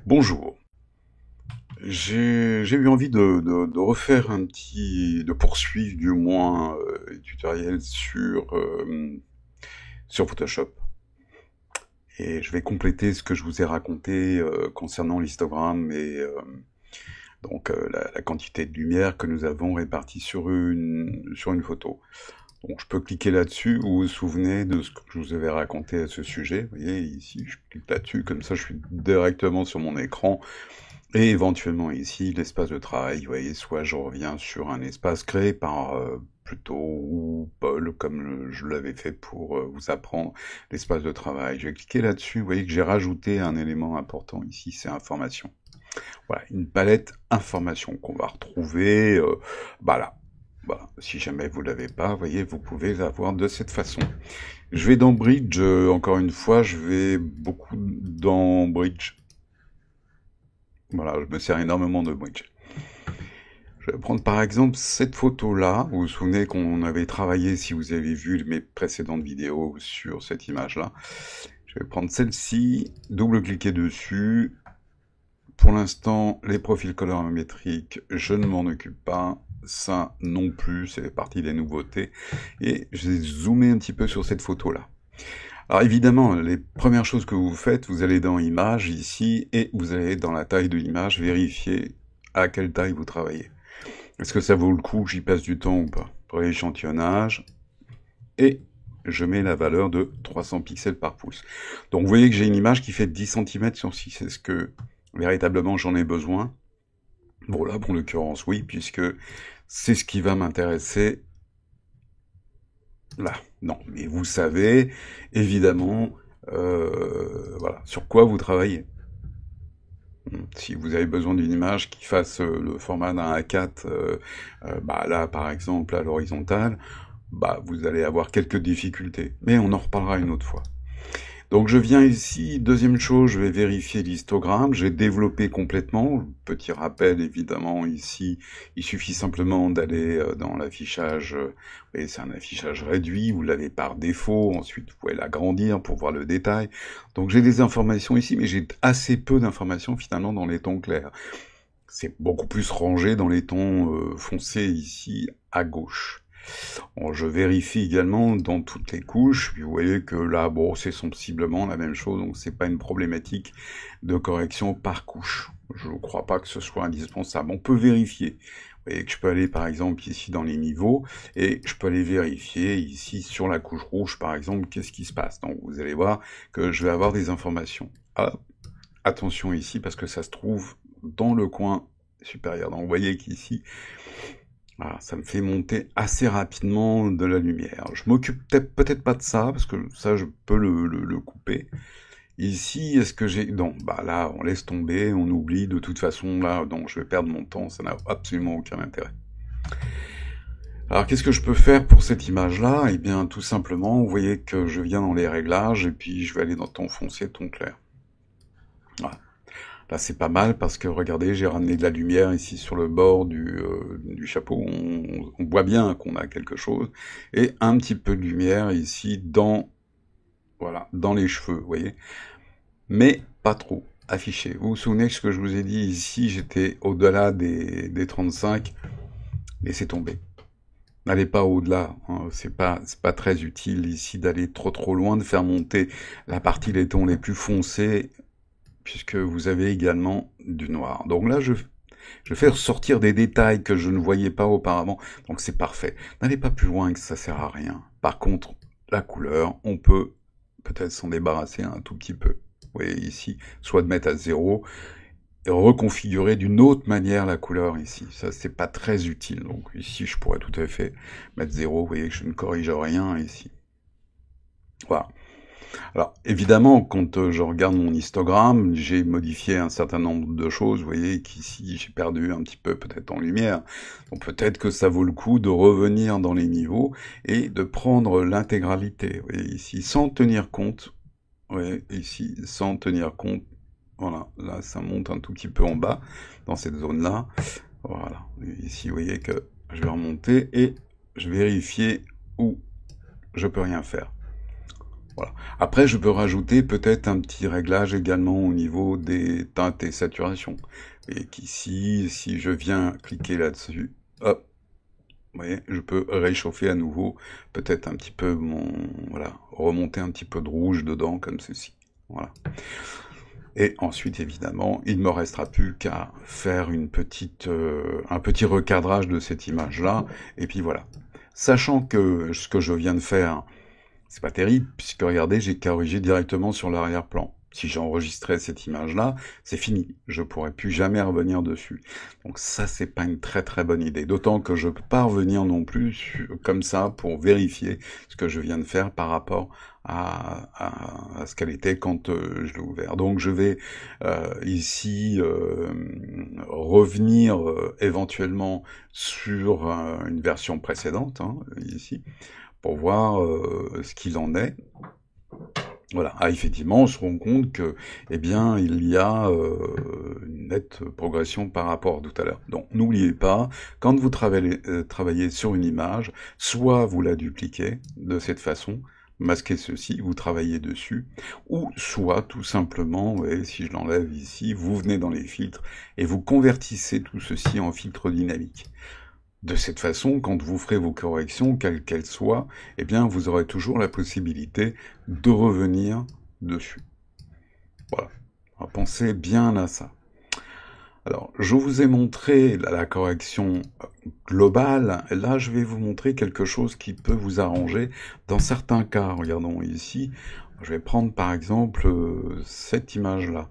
Bonjour. J'ai eu envie de refaire de poursuivre du moins les tutoriels sur Photoshop. Et je vais compléter ce que je vous ai raconté concernant l'histogramme et la quantité de lumière que nous avons répartie sur une photo. Donc je peux cliquer là-dessus, vous vous souvenez de ce que je vous avais raconté à ce sujet. Vous voyez, ici, je clique là-dessus, comme ça je suis directement sur mon écran. Et éventuellement ici, l'espace de travail, vous voyez, soit je reviens sur un espace créé par Pluto ou Paul, comme je l'avais fait pour vous apprendre l'espace de travail. Je vais cliquer là-dessus, vous voyez que j'ai rajouté un élément important ici, c'est information. Voilà, une palette information qu'on va retrouver, là. Voilà. Si jamais vous l'avez pas, vous voyez, vous pouvez l'avoir de cette façon. Je vais dans Bridge, encore une fois, je vais beaucoup dans Bridge. Voilà, je me sers énormément de Bridge. Je vais prendre par exemple cette photo-là. Vous vous souvenez qu'on avait travaillé, si vous avez vu mes précédentes vidéos sur cette image-là. Je vais prendre celle-ci, double-cliquer dessus. Pour l'instant, les profils colorimétriques, je ne m'en occupe pas. Ça non plus, c'est partie des nouveautés. Et je vais zoomer un petit peu sur cette photo-là. Alors évidemment, les premières choses que vous faites, vous allez dans Images, ici, et vous allez dans la taille de l'image, vérifier à quelle taille vous travaillez. Est-ce que ça vaut le coup, j'y passe du temps ou pas? Pour l'échantillonnage, et je mets la valeur de 300 pixels par pouce. Donc vous voyez que j'ai une image qui fait 10 cm sur 6. Est-ce que véritablement j'en ai besoin? Bon là, pour l'occurrence, oui, puisque c'est ce qui va m'intéresser. Là, non, mais vous savez, évidemment, voilà, sur quoi vous travaillez. Si vous avez besoin d'une image qui fasse le format d'un A4, là, par exemple, à l'horizontale, vous allez avoir quelques difficultés. Mais on en reparlera une autre fois. Donc je viens ici, deuxième chose, je vais vérifier l'histogramme, j'ai développé complètement, petit rappel évidemment ici, il suffit simplement d'aller dans l'affichage, c'est un affichage réduit, vous l'avez par défaut, ensuite vous pouvez l'agrandir pour voir le détail. Donc j'ai des informations ici, mais j'ai assez peu d'informations finalement dans les tons clairs. C'est beaucoup plus rangé dans les tons foncés ici à gauche. Bon, je vérifie également dans toutes les couches, puis vous voyez que là, bon, c'est sensiblement la même chose, donc c'est pas une problématique de correction par couche. Je ne crois pas que ce soit indispensable. On peut vérifier. Vous voyez que je peux aller par exemple ici dans les niveaux, et je peux aller vérifier ici sur la couche rouge par exemple, qu'est-ce qui se passe. Donc vous allez voir que je vais avoir des informations. Ah, attention ici, parce que ça se trouve dans le coin supérieur. Donc vous voyez qu'ici, voilà, ça me fait monter assez rapidement de la lumière. Je m'occupe peut-être pas de ça, parce que ça, je peux le couper. Ici, est-ce que j'ai... Non, là, on laisse tomber, on oublie, de toute façon, là, donc je vais perdre mon temps, ça n'a absolument aucun intérêt. Alors, qu'est-ce que je peux faire pour cette image-là? Eh bien, tout simplement, vous voyez que je viens dans les réglages, et puis je vais aller dans ton foncé, ton clair. Voilà. Là, c'est pas mal parce que, regardez, j'ai ramené de la lumière ici sur le bord du chapeau. On voit bien qu'on a quelque chose. Et un petit peu de lumière ici dans les cheveux, vous voyez. Mais pas trop affiché. Vous vous souvenez de ce que je vous ai dit ici, j'étais au-delà des 35. Laissez tomber. N'allez pas au-delà, hein. C'est pas très utile ici d'aller trop loin, de faire monter la partie des tons les plus foncés, puisque vous avez également du noir. Donc là, je fais ressortir des détails que je ne voyais pas auparavant, donc c'est parfait. N'allez pas plus loin que ça sert à rien. Par contre, la couleur, on peut peut-être s'en débarrasser un tout petit peu. Vous voyez ici, soit de mettre à 0, et reconfigurer d'une autre manière la couleur ici. Ça, c'est pas très utile. Donc ici, je pourrais tout à fait mettre 0. Vous voyez que je ne corrige rien ici. Voilà. Alors, évidemment, quand je regarde mon histogramme, j'ai modifié un certain nombre de choses. Vous voyez qu'ici, j'ai perdu un petit peu peut-être en lumière. Donc peut-être que ça vaut le coup de revenir dans les niveaux et de prendre l'intégralité. Vous voyez ici, sans tenir compte. Vous voyez ici, sans tenir compte. Voilà, là, ça monte un tout petit peu en bas, dans cette zone-là. Voilà, et ici, vous voyez que je vais remonter et je vais vérifier où je peux rien faire. Voilà. Après, je peux rajouter peut-être un petit réglage également au niveau des teintes et saturations. Et qu'ici, si je viens cliquer là-dessus, hop, vous voyez, je peux réchauffer à nouveau, peut-être un petit peu voilà, remonter un petit peu de rouge dedans, comme ceci. Voilà. Et ensuite, évidemment, il ne me restera plus qu'à faire un petit recadrage de cette image-là, et puis voilà. Sachant que ce que je viens de faire, c'est pas terrible, puisque regardez, j'ai corrigé directement sur l'arrière-plan. Si j'enregistrais cette image-là, c'est fini. Je pourrais plus jamais revenir dessus. Donc ça, c'est pas une très très bonne idée. D'autant que je peux pas revenir non plus comme ça pour vérifier ce que je viens de faire par rapport à ce qu'elle était quand je l'ai ouvert. Donc je vais ici revenir éventuellement sur une version précédente, hein, ici, pour voir ce qu'il en est. Voilà. Ah, effectivement, on se rend compte que, eh bien, il y a une nette progression par rapport à tout à l'heure. Donc, n'oubliez pas, quand vous travaillez sur une image, soit vous la dupliquez de cette façon, masquez ceci, vous travaillez dessus, ou soit, tout simplement, vous voyez, si je l'enlève ici, vous venez dans les filtres et vous convertissez tout ceci en filtre dynamique. De cette façon, quand vous ferez vos corrections, quelles qu'elles soient, eh bien, vous aurez toujours la possibilité de revenir dessus. Voilà. Pensez bien à ça. Alors, je vous ai montré la correction globale. Là, je vais vous montrer quelque chose qui peut vous arranger dans certains cas. Regardons ici. Je vais prendre par exemple cette image-là.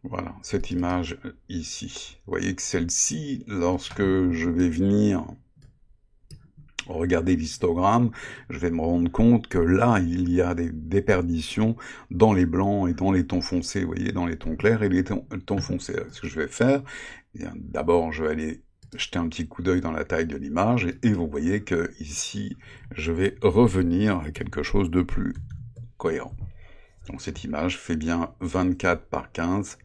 Voilà, cette image ici. Vous voyez que celle-ci, lorsque je vais venir regarder l'histogramme, je vais me rendre compte que là, il y a des déperditions dans les blancs et dans les tons foncés, vous voyez, dans les tons clairs et les tons foncés. Alors, ce que je vais faire, d'abord, je vais aller jeter un petit coup d'œil dans la taille de l'image, et vous voyez que ici, je vais revenir à quelque chose de plus cohérent. Donc cette image fait bien 24 par 15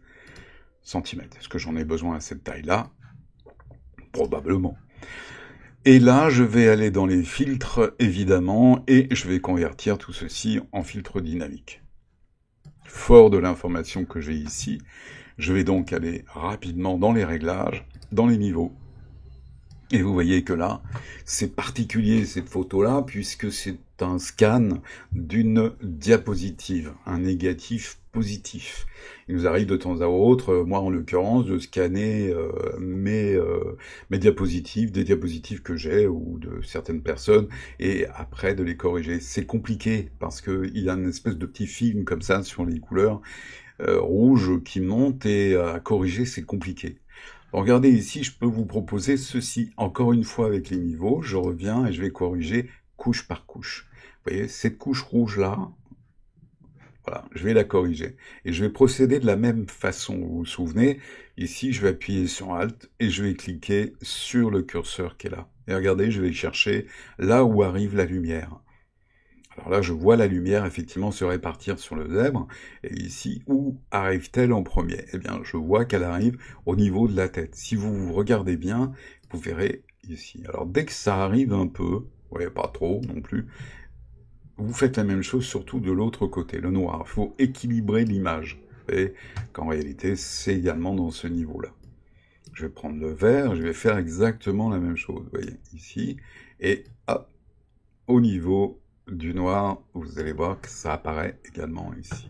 cm. Est-ce que j'en ai besoin à cette taille-là? Probablement. Et là, je vais aller dans les filtres, évidemment, et je vais convertir tout ceci en filtre dynamique. Fort de l'information que j'ai ici, je vais donc aller rapidement dans les réglages, dans les niveaux. Et vous voyez que là, c'est particulier cette photo-là, puisque c'est un scan d'une diapositive, un négatif positif. Il nous arrive de temps à autre, moi en l'occurrence, de scanner mes diapositives, des diapositives que j'ai ou de certaines personnes, et après de les corriger. C'est compliqué, parce qu'il y a une espèce de petit film comme ça sur les couleurs rouges qui montent, et à corriger c'est compliqué. Regardez ici, je peux vous proposer ceci. Encore une fois avec les niveaux, je reviens et je vais corriger couche par couche. Vous voyez, cette couche rouge-là, voilà, je vais la corriger. Et je vais procéder de la même façon. Vous vous souvenez, ici, je vais appuyer sur Alt et je vais cliquer sur le curseur qui est là. Et regardez, je vais chercher là où arrive la lumière. Alors là, je vois la lumière effectivement se répartir sur le zèbre. Et ici, où arrive-t-elle en premier? Eh bien, je vois qu'elle arrive au niveau de la tête. Si vous regardez bien, vous verrez ici. Alors, dès que ça arrive un peu, ouais, pas trop non plus, vous faites la même chose surtout de l'autre côté, le noir. Il faut équilibrer l'image. Et qu'en réalité, c'est également dans ce niveau-là. Je vais prendre le vert, je vais faire exactement la même chose. Vous voyez, ici. Et hop, au niveau du noir, vous allez voir que ça apparaît également ici.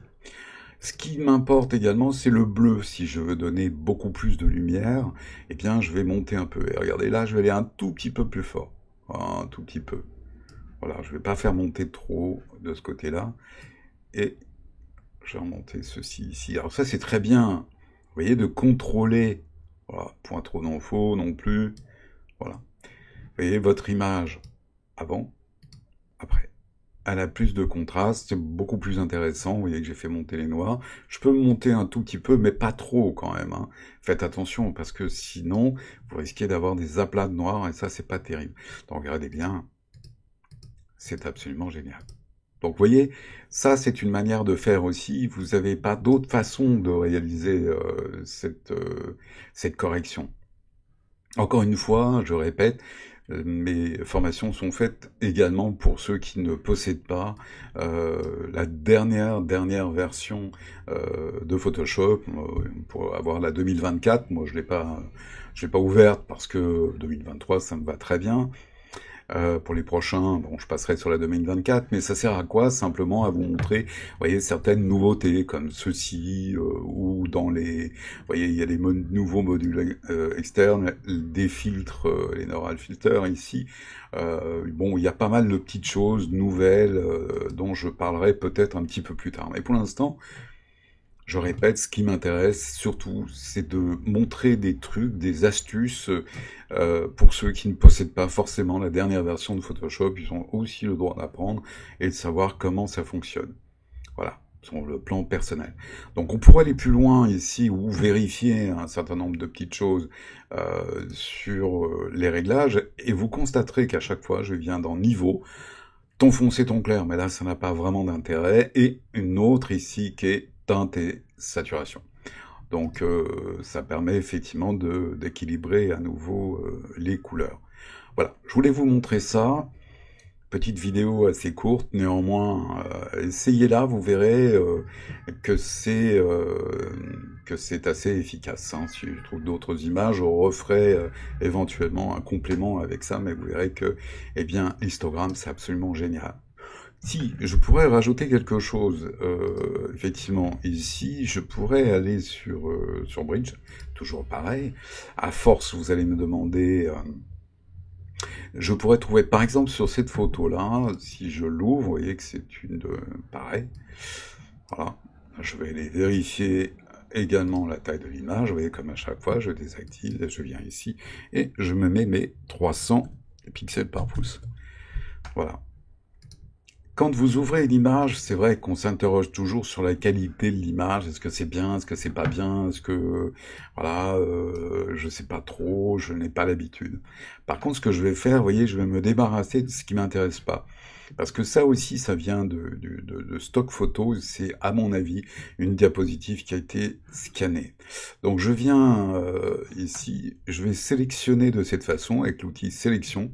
Ce qui m'importe également, c'est le bleu. Si je veux donner beaucoup plus de lumière, eh bien, je vais monter un peu. Et regardez, là, je vais aller un tout petit peu plus fort. Un tout petit peu. Voilà, je ne vais pas faire monter trop de ce côté-là. Et je vais remonter ceci ici. Alors ça, c'est très bien, vous voyez, de contrôler. Voilà, point trop non faux non plus. Voilà. Vous voyez votre image avant, après. Elle a plus de contraste, c'est beaucoup plus intéressant. Vous voyez que j'ai fait monter les noirs. Je peux monter un tout petit peu, mais pas trop quand même. Hein. Faites attention, parce que sinon, vous risquez d'avoir des aplats de noirs, et ça, c'est pas terrible. Donc, regardez bien, c'est absolument génial. Donc, vous voyez, ça, c'est une manière de faire aussi. Vous n'avez pas d'autre façon de réaliser cette correction. Encore une fois, je répète, mes formations sont faites également pour ceux qui ne possèdent pas la dernière version de Photoshop. Pour avoir la 2024, moi je l'ai pas ouverte parce que 2023 ça me va très bien. Pour les prochains, bon, je passerai sur la 2024, mais ça sert à quoi? Simplement à vous montrer, vous voyez, certaines nouveautés comme ceci, ou dans les, vous voyez, il y a des nouveaux modules externes, des filtres, les neural filters ici. Bon, il y a pas mal de petites choses nouvelles dont je parlerai peut-être un petit peu plus tard. Mais pour l'instant, je répète, ce qui m'intéresse surtout, c'est de montrer des trucs, des astuces pour ceux qui ne possèdent pas forcément la dernière version de Photoshop. Ils ont aussi le droit d'apprendre et de savoir comment ça fonctionne. Voilà, sur le plan personnel. Donc on pourrait aller plus loin ici ou vérifier un certain nombre de petites choses sur les réglages et vous constaterez qu'à chaque fois, je viens dans Niveau, ton foncé, ton clair, mais là ça n'a pas vraiment d'intérêt, et une autre ici qui est teinte et saturation. Donc ça permet effectivement d'équilibrer à nouveau les couleurs. Voilà, je voulais vous montrer ça. Petite vidéo assez courte, néanmoins, essayez-la, vous verrez que c'est assez efficace. Hein. Si je trouve d'autres images, je referai éventuellement un complément avec ça, mais vous verrez que, eh bien, l'histogramme, c'est absolument génial. Si, je pourrais rajouter quelque chose. Effectivement, ici, je pourrais aller sur Bridge, toujours pareil. À force, vous allez me demander... je pourrais trouver, par exemple, sur cette photo-là, si je l'ouvre, vous voyez que c'est une... pareil. Voilà. Je vais aller vérifier également la taille de l'image. Vous voyez, comme à chaque fois, je désactive, je viens ici, et je me mets mes 300 pixels par pouce. Voilà. Quand vous ouvrez l'image, c'est vrai qu'on s'interroge toujours sur la qualité de l'image. Est-ce que c'est bien? Est-ce que c'est pas bien? Est-ce que... Voilà, je sais pas trop, je n'ai pas l'habitude. Par contre, ce que je vais faire, vous voyez, je vais me débarrasser de ce qui m'intéresse pas. Parce que ça aussi, ça vient de stock photo. C'est, à mon avis, une diapositive qui a été scannée. Donc, je viens ici, je vais sélectionner de cette façon, avec l'outil sélection.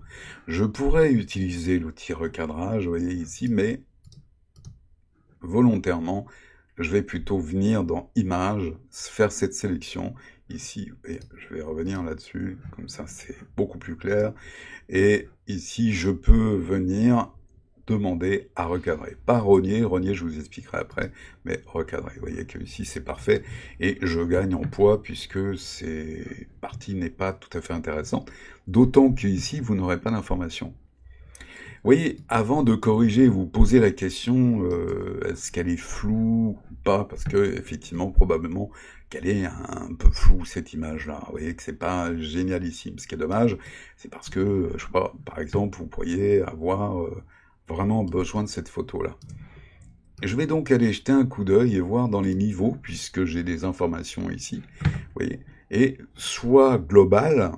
Je pourrais utiliser l'outil recadrage, vous voyez ici, mais volontairement, je vais plutôt venir dans Images, faire cette sélection ici, et je vais revenir là-dessus, comme ça c'est beaucoup plus clair, et ici je peux venir demander à recadrer. Pas rogner, je vous expliquerai après, mais recadrer. Vous voyez que ici c'est parfait, et je gagne en poids puisque cette partie n'est pas tout à fait intéressante, d'autant qu'ici vous n'aurez pas d'informations. Vous voyez, avant de corriger, vous posez la question, est-ce qu'elle est floue ou pas? Parce que, effectivement, probablement qu'elle est un peu floue, cette image-là. Vous voyez que c'est pas génialissime. Ce qui est dommage, c'est parce que, je sais pas, par exemple, vous pourriez avoir vraiment besoin de cette photo-là. Je vais donc aller jeter un coup d'œil et voir dans les niveaux, puisque j'ai des informations ici, vous voyez, et soit global,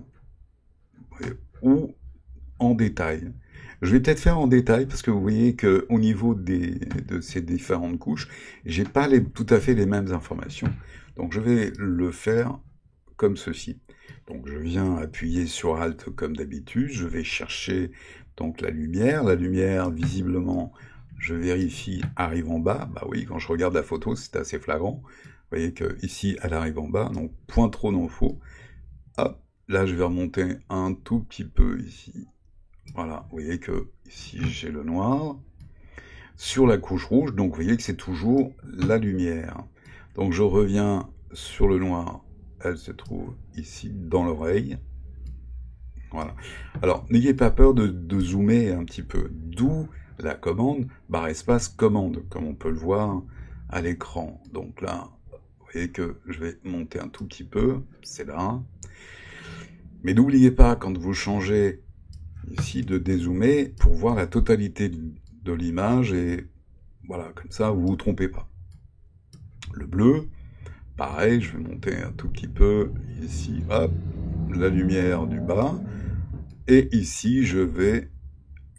ou en détail. Je vais peut-être faire en détail parce que vous voyez que au niveau de ces différentes couches, j'ai pas tout à fait les mêmes informations. Donc je vais le faire comme ceci. Donc je viens appuyer sur Alt comme d'habitude, je vais chercher donc la lumière. La lumière, visiblement, je vérifie, arrive en bas. Bah oui, quand je regarde la photo, c'est assez flagrant. Vous voyez que ici, elle arrive en bas, donc point trop non faux. Hop, là je vais remonter un tout petit peu ici. Voilà, vous voyez que ici j'ai le noir sur la couche rouge, donc vous voyez que c'est toujours la lumière. Donc je reviens sur le noir, elle se trouve ici dans l'oreille. Voilà. Alors n'ayez pas peur de zoomer un petit peu, d'où la commande barre espace commande, comme on peut le voir à l'écran. Donc là, vous voyez que je vais monter un tout petit peu, c'est là. Mais n'oubliez pas, quand vous changez ici de dézoomer pour voir la totalité de l'image, et voilà, comme ça vous vous trompez pas. Le bleu, pareil, je vais monter un tout petit peu ici, hop, la lumière du bas, et ici je vais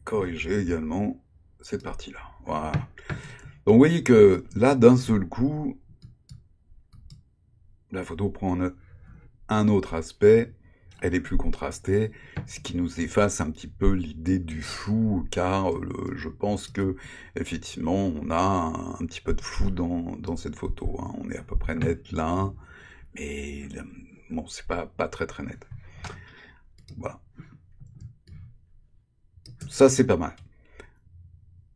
corriger également cette partie-là. Voilà. Donc vous voyez que là, d'un seul coup, la photo prend un autre aspect, elle est plus contrastée, ce qui nous efface un petit peu l'idée du flou, car je pense que effectivement on a un petit peu de flou dans cette photo, hein. On est à peu près net là, mais bon, c'est pas très très net. Voilà. Ça, c'est pas mal.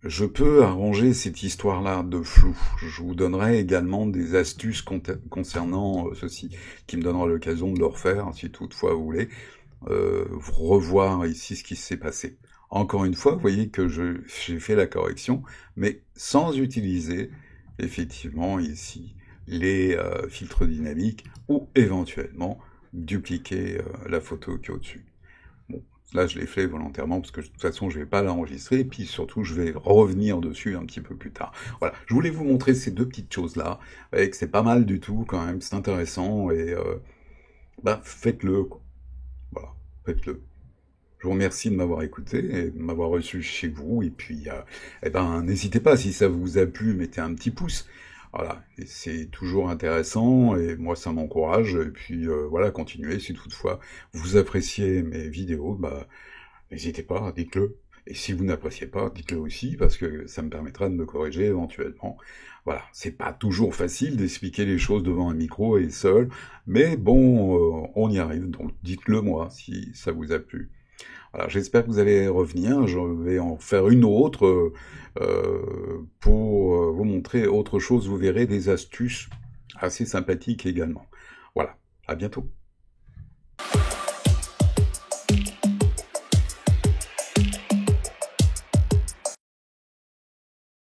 Je peux arranger cette histoire-là de flou. Je vous donnerai également des astuces concernant ceci, qui me donnera l'occasion de le refaire, si toutefois vous voulez, revoir ici ce qui s'est passé. Encore une fois, vous voyez que j'ai fait la correction, mais sans utiliser, effectivement, ici, les filtres dynamiques, ou éventuellement dupliquer la photo qui est au-dessus. Bon, là, je l'ai fait volontairement parce que de toute façon, je vais pas l'enregistrer. Et puis surtout, je vais revenir dessus un petit peu plus tard. Voilà, je voulais vous montrer ces deux petites choses-là. Vous voyez que c'est pas mal du tout quand même, c'est intéressant. Et bah, faites-le, quoi. Voilà, faites-le. Je vous remercie de m'avoir écouté et de m'avoir reçu chez vous. Et puis, eh ben, n'hésitez pas, si ça vous a plu, mettez un petit pouce. Voilà, et c'est toujours intéressant et moi ça m'encourage. Et puis voilà, continuez. Si toutefois vous appréciez mes vidéos, bah n'hésitez pas, dites-le. Et si vous n'appréciez pas, dites-le aussi parce que ça me permettra de me corriger éventuellement. Voilà, c'est pas toujours facile d'expliquer les choses devant un micro et seul, mais bon, on y arrive. Donc dites-le moi si ça vous a plu. Voilà, j'espère que vous allez revenir. Je vais en faire une autre pour vous montrer autre chose. Vous verrez des astuces assez sympathiques également. Voilà, à bientôt.